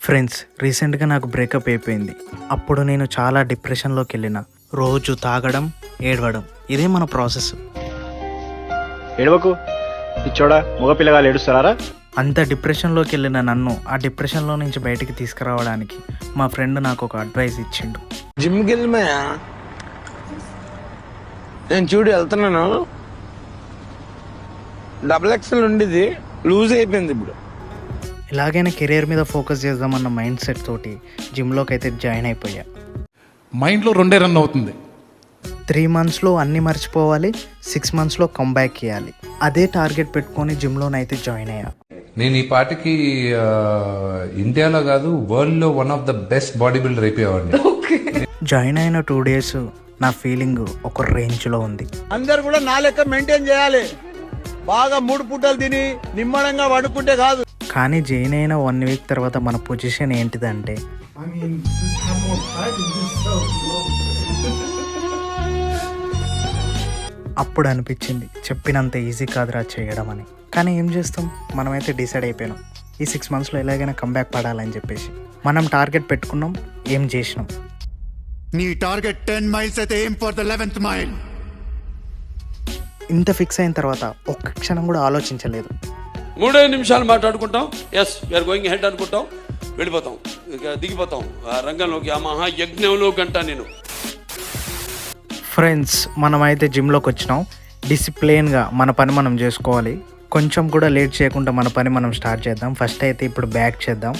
Friends, రీసెంట్గా నాకు breakup అయిపోయింది. అప్పుడు నేను చాలా డిప్రెషన్లోకి వెళ్ళిన. రోజు తాగడం, ఏడవడం, ఇదే మన ప్రాసెస్. ఏడవకు పిచ్చోడా, మగపిల్లగాలు ఏడుస్తారా? అంత డిప్రెషన్లోకి వెళ్ళిన నన్ను ఆ డిప్రెషన్లో నుంచి బయటికి తీసుకురావడానికి మా ఫ్రెండ్ నాకు ఒక అడ్వైస్ ఇచ్చిండు. జిమ్కి వెళ్ళిపోయా నేను చూడు వెళ్తున్నాను. XXL ఉండేది లూజ్ అయిపోయింది. ఇప్పుడు ఎలాగైనా కెరీర్ మీద ఫోకస్ చేద్దామన్న మైండ్ సెట్ తోటి జిమ్లోకి అయితే జాయిన్ అయిపోయా. మైండ్లో రెండే రన్ అవుతుంది. 3 monthsలో అన్నీ మర్చిపోవాలి, 6 monthsలో కంబ్యాక్ చేయాలి. అదే టార్గెట్ పెట్టుకొని జిమ్లోనైతే జాయిన్ అయ్యా. నేను ఈ పాటికి ఇండియాలో కాదు వరల్డ్ లో one of the best body builder అయిపోయేవాడిని. జాయిన్ అయిన 2 days నా ఫీలింగ్ ఒక రేంజ్లో ఉంది. అందరు కూడా నా లెక్క మెయింటైన్ చేయాలి. బాగా 3 పూటలు తిని నిమ్మడంగా వండుకుంటే కాదు. కానీ జాయిన్ అయిన 1 week తర్వాత మన పొజిషన్ ఏంటిదంటే అప్పుడు అనిపించింది చెప్పినంత ఈజీ కాదురా చేయడం అని. కానీ ఏం చేస్తాం, మనమైతే డిసైడ్ అయిపోయినాం ఈ 6 monthsలో ఎలాగైనా కంబ్యాక్ పడాలని చెప్పేసి. మనం టార్గెట్ పెట్టుకున్నాం, ఏం చేసినాం. నీ టార్గెట్ 10 miles అయితే aim for the 11th mile. ఇంత ఫిక్స్ అయిన తర్వాత ఒక్క క్షణం కూడా ఆలోచించలేదు. 3 నిమిషాలు మాట్లాడుకుంటాం, ఎస్ వీఆర్ గోయింగ్ హెడ్ అనుకుంటాం, వెళ్ళిపోతాం, ఇక దిగిపోతాం ఆ రంగంలోకి, ఆ మహాయజ్ఞంలో గంట. నేను ఫ్రెండ్స్, మనమైతే జిమ్లోకి వచ్చినాం. డిసిప్లిన్గా మన పని మనం చేసుకోవాలి. కొంచెం కూడా లేట్ చేయకుండా మన పని మనం స్టార్ట్ చేద్దాం. ఫస్ట్ అయితే ఇప్పుడు బ్యాక్ చేద్దాం.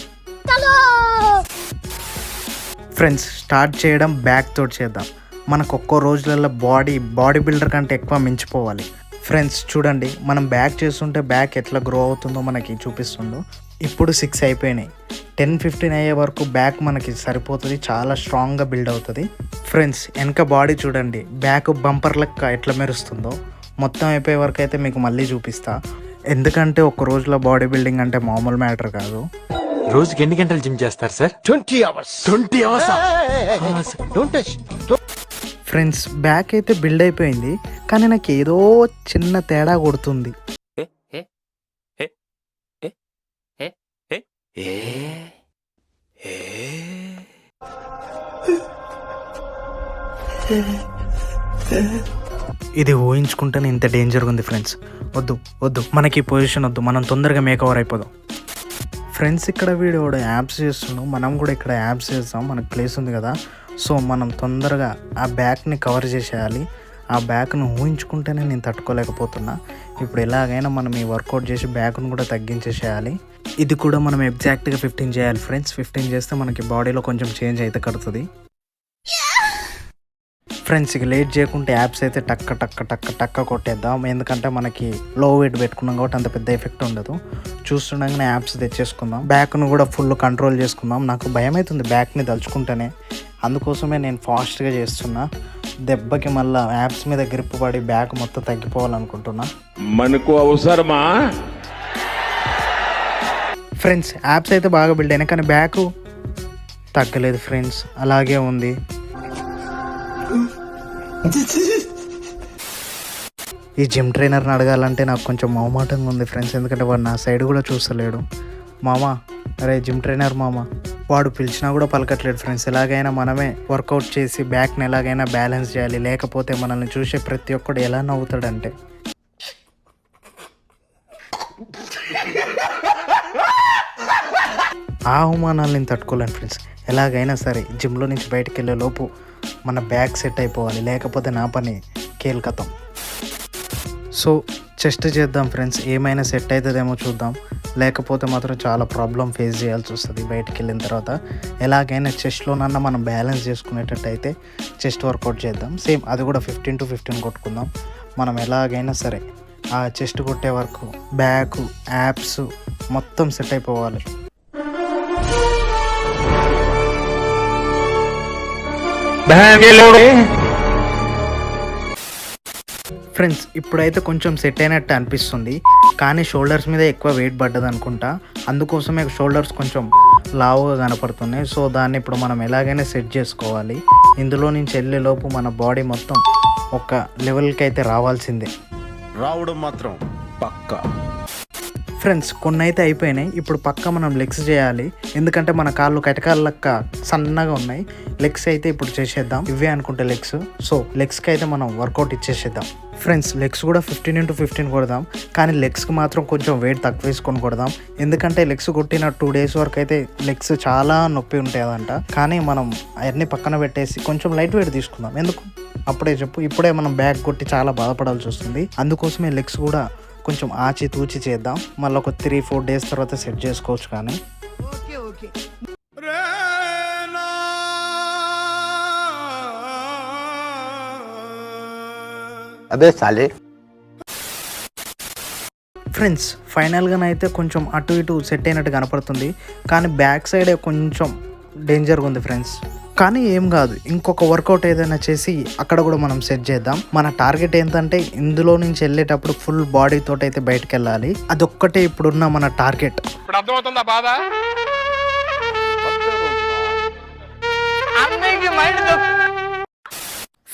ఫ్రెండ్స్, స్టార్ట్ చేయడం బ్యాక్ తోటి చేద్దాం. మనకు ఒక్కో రోజులలో బాడీ బిల్డర్ కంటే ఎక్కువ మించిపోవాలి. ఫ్రెండ్స్ చూడండి, మనం బ్యాక్ చేస్తుంటే బ్యాక్ ఎట్లా గ్రో అవుతుందో మనకి చూపిస్తుందో. ఇప్పుడు 6 అయిపోయినాయి. 10-15 అయ్యే వరకు బ్యాక్ మనకి సరిపోతుంది, చాలా స్ట్రాంగ్గా బిల్డ్ అవుతుంది. ఫ్రెండ్స్, వెనక బాడీ చూడండి, బ్యాక్ బంపర్ లెక్క ఎట్లా మెరుస్తుందో. మొత్తం అయిపోయే వరకు అయితే మీకు మళ్ళీ చూపిస్తా. ఎందుకంటే ఒక్క రోజులో బాడీ బిల్డింగ్ అంటే మామూలు మ్యాటర్ కాదు. రోజుకి ఎన్ని గంటలు జిమ్ చేస్తారు sir? 20 hours. 20 hours. Don't touch. Friends, back అయితే బిల్డ్ అయిపోయింది, కానీ నాకు ఏదో చిన్న తేడా కొడుతుంది. ఇది ఊహించుకుంటేనే ఇంత డేంజర్గా ఉంది. ఫ్రెండ్స్ వద్దు, మనకి ఈ పొజిషన్ వద్దు, మనం తొందరగా మేకవర్ అయిపోదాం. ఫ్రెండ్స్, ఇక్కడ వీడు యాప్స్ చేస్తున్నాం, మనం కూడా ఇక్కడ యాప్స్ చేస్తాం. మనకు ప్లేస్ ఉంది కదా, సో మనం తొందరగా ఆ బ్యాక్ని కవర్ చేసేయాలి. ఆ బ్యాక్ను ఊహించుకుంటేనే నేను తట్టుకోలేకపోతున్నా. ఇప్పుడు ఎలాగైనా మనం ఈ వర్కౌట్ చేసి బ్యాక్ను కూడా తగ్గించేసేయాలి. ఇది కూడా మనం ఎగ్జాక్ట్గా 15 చేయాలి ఫ్రెండ్స్. 15 చేస్తే మనకి బాడీలో కొంచెం చేంజ్ అయితే కడుతుంది. ఫ్రెండ్స్, ఇక లేట్ చేయకుంటే యాప్స్ అయితే టక్క కొట్టేద్దాం. ఎందుకంటే మనకి లో వెయిట్ పెట్టుకున్నాం కాబట్టి అంత పెద్ద ఎఫెక్ట్ ఉండదు. చూస్తుండగానే యాప్స్ తెచ్చేసుకుందాం. బ్యాక్ను కూడా ఫుల్ కంట్రోల్ చేసుకుందాం. నాకు భయం అవుతుంది బ్యాక్ని తలుచుకుంటేనే, అందుకోసమే నేను ఫాస్ట్గా చేస్తున్నా. దెబ్బకి మళ్ళీ యాప్స్ మీద గ్రిప్ పడి బ్యాక్ మొత్తం తగ్గిపోవాలనుకుంటున్నా. మనకు అవసరమా? ఫ్రెండ్స్, యాప్స్ అయితే బాగా బిల్డ్ అయినాయి, కానీ బ్యాక్ తగ్గలేదు ఫ్రెండ్స్, అలాగే ఉంది. ఈ జిమ్ ట్రైనర్ని అడగాలంటే నాకు కొంచెం మొహమాటంగా ఉంది ఫ్రెండ్స్, ఎందుకంటే వాడు నా సైడ్ కూడా చూస్తలేడు. మామ, అరే జిమ్ ట్రైనర్ మామ, వాడు పిలిచినా కూడా పలకట్లేడు ఫ్రెండ్స్. ఎలాగైనా మనమే వర్కౌట్ చేసి బ్యాక్ని ఎలాగైనా బ్యాలెన్స్ చేయాలి, లేకపోతే మనల్ని చూసే ప్రతి ఒక్కడు ఎలా నవ్వుతాడంటే. ఆ అవమానాలు నేను తట్టుకోలేను ఫ్రెండ్స్. ఎలాగైనా సరే జిమ్లో నుంచి బయటకు వెళ్ళే లోపు మన బ్యాక్ సెట్ అయిపోవాలి, లేకపోతే నా పని కేల్కతాం. సో చెస్ట్ చేద్దాం ఫ్రెండ్స్, ఏమైనా సెట్ అవుతుందేమో చూద్దాం. లేకపోతే మాత్రం చాలా ప్రాబ్లం ఫేస్ చేయాల్సి వస్తుంది బయటికి వెళ్ళిన తర్వాత. ఎలాగైనా చెస్ట్లోనన్నా మనం బ్యాలెన్స్ చేసుకునేటట్టు అయితే చెస్ట్ వర్కౌట్ చేద్దాం. సేమ్ అది కూడా 15 to 15 కొట్టుకుందాం. మనం ఎలాగైనా సరే ఆ చెస్ట్ కొట్టే వరకు బ్యాక్, యాప్స్ మొత్తం సెట్ అయిపోవాలి. ఫ్రెండ్స్, ఇప్పుడైతే కొంచెం సెట్ అయినట్టు అనిపిస్తుంది, కానీ షోల్డర్స్ మీద ఎక్కువ వెయిట్ పడ్డది అనుకుంటా. అందుకోసమే షోల్డర్స్ కొంచెం లావుగా కనపడుతున్నాయి. సో దాన్ని ఇప్పుడు మనం ఎలాగైనా సెట్ చేసుకోవాలి. ఇందులో నుంచి వెళ్ళే లోపు మన బాడీ మొత్తం ఒక లెవెల్కి అయితే రావాల్సిందే. రావడం మాత్రం పక్కా. ఫ్రెండ్స్ కొన్ని అయితే అయిపోయినాయి. ఇప్పుడు పక్క మనం లెగ్స్ చేయాలి, ఎందుకంటే మన కాళ్ళు కటకాల లెక్క సన్నగా ఉన్నాయి. లెగ్స్ అయితే ఇప్పుడు చేసేద్దాం. ఇవే అనుకుంటే లెగ్స్. సో లెగ్స్కి అయితే మనం వర్కౌట్ ఇచ్చేసేద్దాం. ఫ్రెండ్స్ లెగ్స్ కూడా 15x15 కొడదాం, కానీ లెగ్స్కి మాత్రం కొంచెం వెయిట్ తక్కువ వేసుకొని కొడదాం. ఎందుకంటే లెగ్స్ కొట్టిన 2 days వరకు అయితే లెగ్స్ చాలా నొప్పి ఉంటాయంట. కానీ మనం అవన్నీ పక్కన పెట్టేసి కొంచెం లైట్ వెయిట్ తీసుకుందాం. ఎందుకు అప్పుడే చెప్పు, ఇప్పుడే మనం బ్యాక్ కొట్టి చాలా బాధపడాల్సి వస్తుంది. అందుకోసమే లెగ్స్ కూడా కొంచెం ఆచి తూచి చేద్దాం. మళ్ళీ ఒక 3-4 days తర్వాత సెట్ చేసుకోవచ్చు. కానీ అదే సాలే. ఫ్రెండ్స్ ఫైనల్గానైతే కొంచెం అటు ఇటు సెట్ అయినట్టు కనపడుతుంది, కానీ బ్యాక్ సైడే కొంచెం డేంజర్గా ఉంది ఫ్రెండ్స్. కానీ ఏం కాదు, ఇంకొక వర్కౌట్ ఏదైనా చేసి అక్కడ కూడా మనం సెట్ చేద్దాం. మన టార్గెట్ ఏంటంటే ఇందులో నుంచి వెళ్ళేటప్పుడు ఫుల్ బాడీ తోటి అయితే బయటకు వెళ్ళాలి. అదొక్కటే ఇప్పుడున్న మన టార్గెట్. ఇప్పుడు అర్థమవుతుందా బాధ?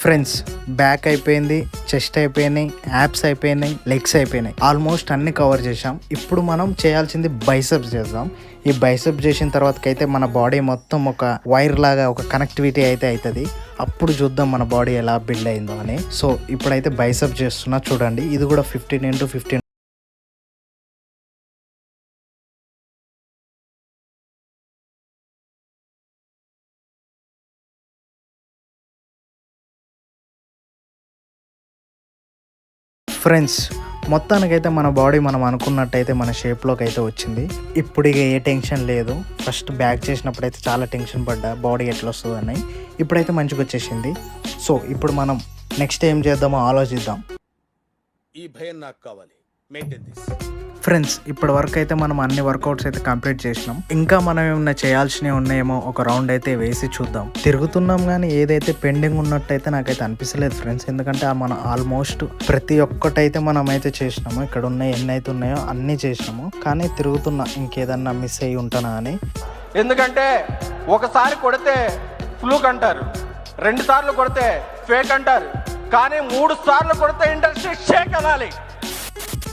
ఫ్రెండ్స్ బ్యాక్ అయిపోయింది, చెస్ట్ అయిపోయినాయి, యాప్స్ అయిపోయినాయి, లెగ్స్ అయిపోయినాయి. ఆల్మోస్ట్ అన్ని కవర్ చేసాం. ఇప్పుడు మనం చేయాల్సింది బైసెప్స్ చేద్దాం. ఈ బైసెప్స్ చేసిన తర్వాతకైతే మన బాడీ మొత్తం ఒక వైర్ లాగా ఒక కనెక్టివిటీ అయితే అవుతుంది. అప్పుడు చూద్దాం మన బాడీ ఎలా బిల్డ్ అయిందో అని. సో ఇప్పుడైతే బైసెప్స్ చేస్తున్నా చూడండి. ఇది కూడా 15x15. ఫ్రెండ్స్ మొత్తానికైతే మన బాడీ మనం అనుకున్నట్టయితే మన షేప్లోకి అయితే వచ్చింది. ఇప్పుడు ఇక ఏ టెన్షన్ లేదు. ఫస్ట్ బ్యాక్ చేసినప్పుడు అయితే చాలా టెన్షన్ పడ్డా బాడీ ఎట్లా వస్తుందని. ఇప్పుడైతే మంచిగా వచ్చేసింది. సో ఇప్పుడు మనం నెక్స్ట్ ఏం చేద్దామో ఆలోచిద్దాం. ఈ భయం నాకు కావాలి. Maintain this. ఫ్రెండ్స్ ఇప్పటి వరకు అయితే మనం అన్ని వర్కౌట్స్ అయితే కంప్లీట్ చేసినాం. ఇంకా మనం ఏమైనా చేయాల్సినవి ఉన్నాయేమో ఒక రౌండ్ అయితే వేసి చూద్దాం. తిరుగుతున్నాం కానీ ఏదైతే పెండింగ్ ఉన్నట్టయితే నాకైతే అనిపిస్తలేదు ఫ్రెండ్స్. ఎందుకంటే మనం ఆల్మోస్ట్ ప్రతి ఒక్కటైతే మనం అయితే చేసినాము. ఇక్కడ ఉన్నాయి ఎన్ని అయితే ఉన్నాయో అన్నీ చేసినాము. కానీ తిరుగుతున్నా ఇంకేదన్నా మిస్ అయ్యి ఉంటానా అని. ఎందుకంటే ఒకసారి కొడితే ఫ్లూక్ అంటారు, 2 సార్లు కొడితే ఫేక్ అంటారు, కానీ 3 సార్లు కొడితే ఇండస్ట్రీ షేక్ అనాలి.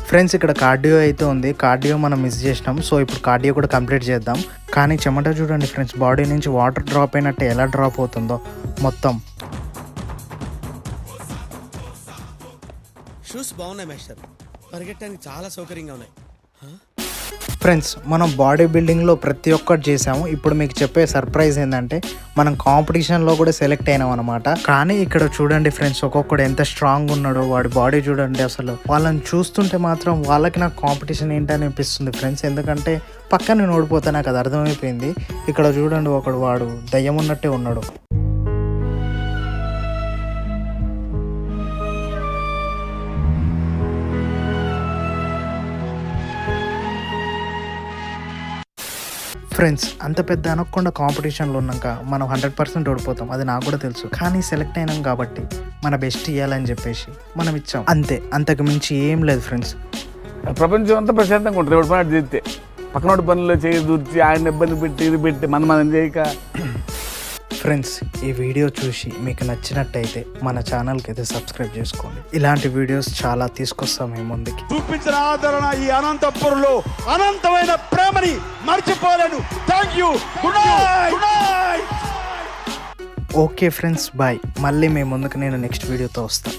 ఫ్రెండ్స్ ఇక్కడ కార్డియో అయితే ఉంది. కార్డియో మనం మిస్ చేసినాం. సో ఇప్పుడు కార్డియో కూడా కంప్లీట్ చేద్దాం. కానీ చెమట చూడండి ఫ్రెండ్స్, బాడీ నుంచి వాటర్ డ్రాప్ అయినట్టు ఎలా డ్రాప్ అవుతుందో మొత్తం. షూస్ బాగున్నాయి మాస్టర్, పరిగెట్టడానికి చాలా సౌకర్యంగా ఉన్నాయి. ఫ్రెండ్స్ మనం బాడీ బిల్డింగ్లో ప్రతి ఒక్కటి చేసాము. ఇప్పుడు మీకు చెప్పే సర్ప్రైజ్ ఏంటంటే మనం కాంపిటీషన్లో కూడా సెలెక్ట్ అయినాం అనమాట. కానీ ఇక్కడ చూడండి ఫ్రెండ్స్, ఒక్కొక్కడు ఎంత స్ట్రాంగ్ ఉన్నాడో, వాడి బాడీ చూడండి. అసలు వాళ్ళని చూస్తుంటే మాత్రం వాళ్ళకి నాకు కాంపిటీషన్ ఏంటని అనిపిస్తుంది ఫ్రెండ్స్. ఎందుకంటే పక్కన నేను ఓడిపోతా, నాకు అది అర్థమైపోయింది. ఇక్కడ చూడండి ఒకడు, వాడు దయ్యం ఉన్నట్టే ఉన్నాడు. ఫ్రెండ్స్ అంత పెద్ద అనకుండా కాంపిటీషన్లో ఉన్నాక మనం 100% ఓడిపోతాం, అది నాకు కూడా తెలుసు. కానీ సెలెక్ట్ అయినాం కాబట్టి మన బెస్ట్ ఇవ్వాలని చెప్పేసి మనం ఇచ్చాం అంతే. అంతకు మించి ఏం లేదు ఫ్రెండ్స్. ప్రపంచం అంతా ప్రశాంతంగా ఉంటుంది. ఒకటి పని చేస్తే పక్కనోటి పనులు చేయి దూర్చి ఆయన ఇబ్బంది పెట్టి ఇది పెట్టి మనం చేయక. ఫ్రెండ్స్ ఈ వీడియో చూసి మీకు నచ్చినట్టయితే మన ఛానల్కి అయితే సబ్స్క్రైబ్ చేసుకోండి. ఇలాంటి వీడియోస్ చాలా తీసుకొస్తాం మీ ముందుకి. చూపించిన ఆదరణ ఈ అనంతపురంలో అనంతమైన ప్రేమని మర్చిపోలేను. Thank you. Good night. Okay friends bye. మళ్ళీ మీ ముందుకు నేను నెక్స్ట్ వీడియోతో వస్తాను.